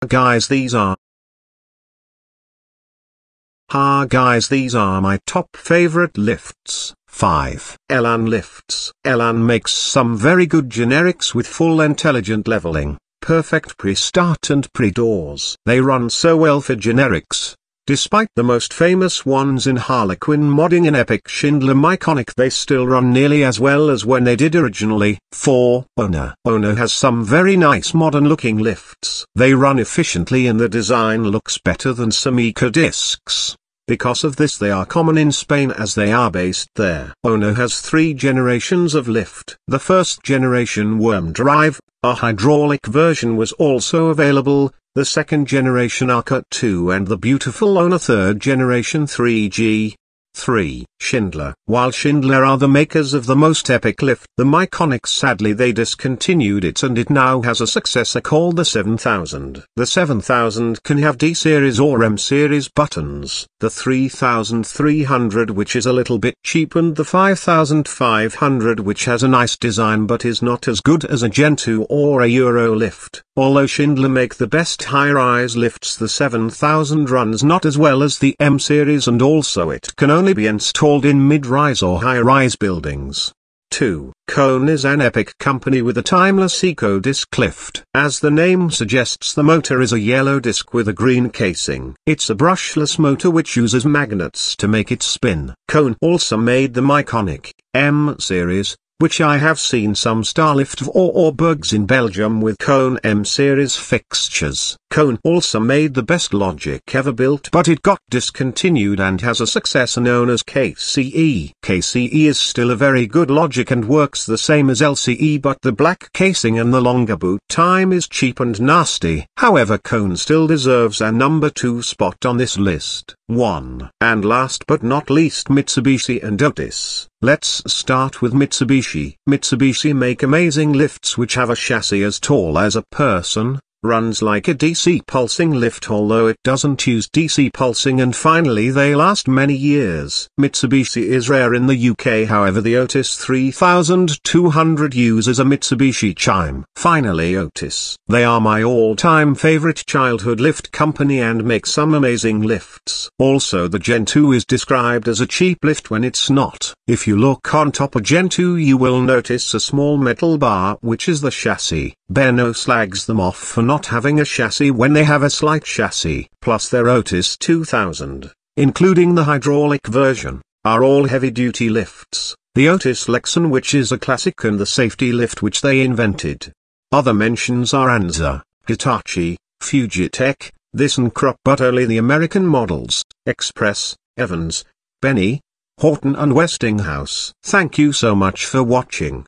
Guys, these are my top favorite lifts. 5. Elan lifts. Elan makes some very good generics with full intelligent leveling, perfect pre-start and pre-doors. They run so well for generics. Despite the most famous ones in Harlequin modding and epic Schindler Myconic, they still run nearly as well as when they did originally. 4. Owner. Owner has some very nice modern looking lifts. They run efficiently and the design looks better than some Eco discs. Because of this they are common in Spain as they are based there. Owner has 3 generations of lift. The first generation worm drive, a hydraulic version, was also available, the second generation Arcut 2 and the beautiful Owner third generation 3G. 3. Schindler. While Schindler are the makers of the most epic lift, the Myconic, sadly they discontinued it and it now has a successor called the 7000. The 7000 can have D-series or M-series buttons, the 3300 which is a little bit cheap and the 5500 which has a nice design but is not as good as a Gen 2 or a Euro lift. Although Schindler make the best high-rise lifts, the 7000 runs not as well as the M-series and also it can only be installed in mid-rise or high-rise buildings. 2. Cone is an epic company with a timeless eco-disc lift. As the name suggests, the motor is a yellow disc with a green casing. It's a brushless motor which uses magnets to make it spin. Cone also made the Myconic M-series, which I have seen some Starlift or Bugs in Belgium with Cone M-series fixtures. Cone also made the best logic ever built, but it got discontinued and has a successor known as KCE. KCE is still a very good logic and works the same as LCE, but the black casing and the longer boot time is cheap and nasty. However, Cone still deserves a number 2 spot on this list. 1. And last but not least, Mitsubishi and Otis. Let's start with Mitsubishi. Mitsubishi make amazing lifts which have a chassis as tall as a person, runs like a DC pulsing lift although it doesn't use DC pulsing, and finally they last many years. Mitsubishi is rare in the UK, however the Otis 3200 uses a Mitsubishi chime. Finally Otis. They are my all-time favorite childhood lift company and make some amazing lifts. Also the Gen 2 is described as a cheap lift when it's not. If you look on top of Gen 2 you will notice a small metal bar which is the chassis. Benno slags them off for not having a chassis when they have a slight chassis. Plus their Otis 2000, including the hydraulic version, are all heavy-duty lifts. The Otis Lexan, which is a classic, and the safety lift which they invented. Other mentions are Anza, Hitachi, Fujitec, ThyssenKrupp, but only the American models, Express, Evans, Benny, Horton and Westinghouse. Thank you so much for watching.